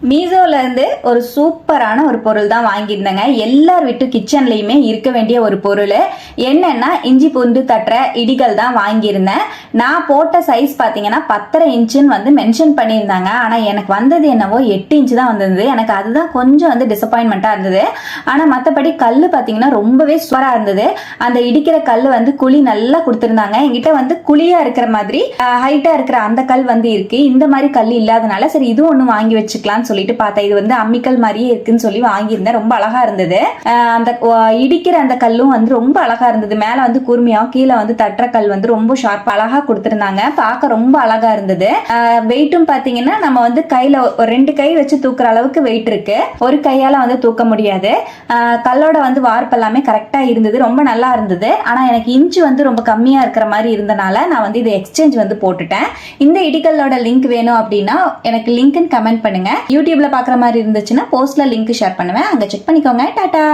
மீஷோல இருந்து ஒரு சூப்பரான ஒரு பொருள் தான் வாங்கியிருந்தேங்க. எல்லார் வீட்டு கிச்சன்லயுமே இருக்க வேண்டிய ஒரு பொருள் என்னன்னா இஞ்சி பூண்டு தட்டுற இடிகள் தான் வாங்கியிருந்தேன். நான் போட்ட சைஸ் பார்த்தீங்கன்னா 10.5 இன்ச்சுன்னு வந்து மென்ஷன் பண்ணியிருந்தாங்க. ஆனால் எனக்கு வந்தது என்னவோ 8 இன்ச்சு தான் வந்தது. எனக்கு அதுதான் கொஞ்சம் வந்து டிசப்பாயின்மெண்ட்டாக இருந்தது. ஆனால் மற்றபடி கல் பார்த்தீங்கன்னா ரொம்பவே சூப்பராக இருந்தது. அந்த இடிக்கிற கல் வந்து குழி நல்லா கொடுத்துருந்தாங்க. என்கிட்ட வந்து குழியா இருக்கிற மாதிரி ஹைட்டா இருக்கிற அந்த கல் வந்து இருக்கு. இந்த மாதிரி கல் இல்லாதனால சரி இது ஒன்று வாங்கி வச்சுக்கலாம் சொல்லிட்டு பார்த்தேன். இது வந்து அம்மிக்கல் மாதிரியே இருக்குன்னு சொல்லி வாங்கியிருந்தேன். ரொம்ப அழகா இருந்தது. அந்த இடிக்கிற அந்த கல்லும் வந்து ரொம்ப அழகா இருந்தது. மேல வந்து கூர்மையாவும் கீழே வந்து தட்டுற கல் வந்து ரொம்ப ஷார்ப் அழகா கொடுத்திருந்தாங்க. பார்க்க ரொம்ப அழகா இருந்தது. வெயிட்டும் பாத்தீங்கன்னா நம்ம வந்து கையில 2 கை வச்சு தூக்குற அளவுக்கு வெயிட் இருக்கு. ஒரு கையால வந்து தூக்க முடியாது. கல்லோட வந்து வார்ப்பு எல்லாமே கரெக்டா இருந்தது. ரொம்ப நல்லா இருந்தது. ஆனா எனக்கு இன்ச்சு வந்து ரொம்ப கம்மியா இருக்கிற மாதிரி இருந்தனால நான் வந்து இதை எக்ஸ்சேஞ்ச் வந்து போட்டுட்டேன். இந்த இடிகல்லோட லிங்க் வேணும் அப்படின்னா எனக்கு லிங்க்னு கமெண்ட் பண்ணுங்க. யூடியூப்ல பாக்குற மாதிரி இருந்துச்சுன்னா போஸ்ட்ல லிங்க் ஷேர் பண்ணுவேன். அங்க செக் பண்ணிக்கோங்க. டாடா.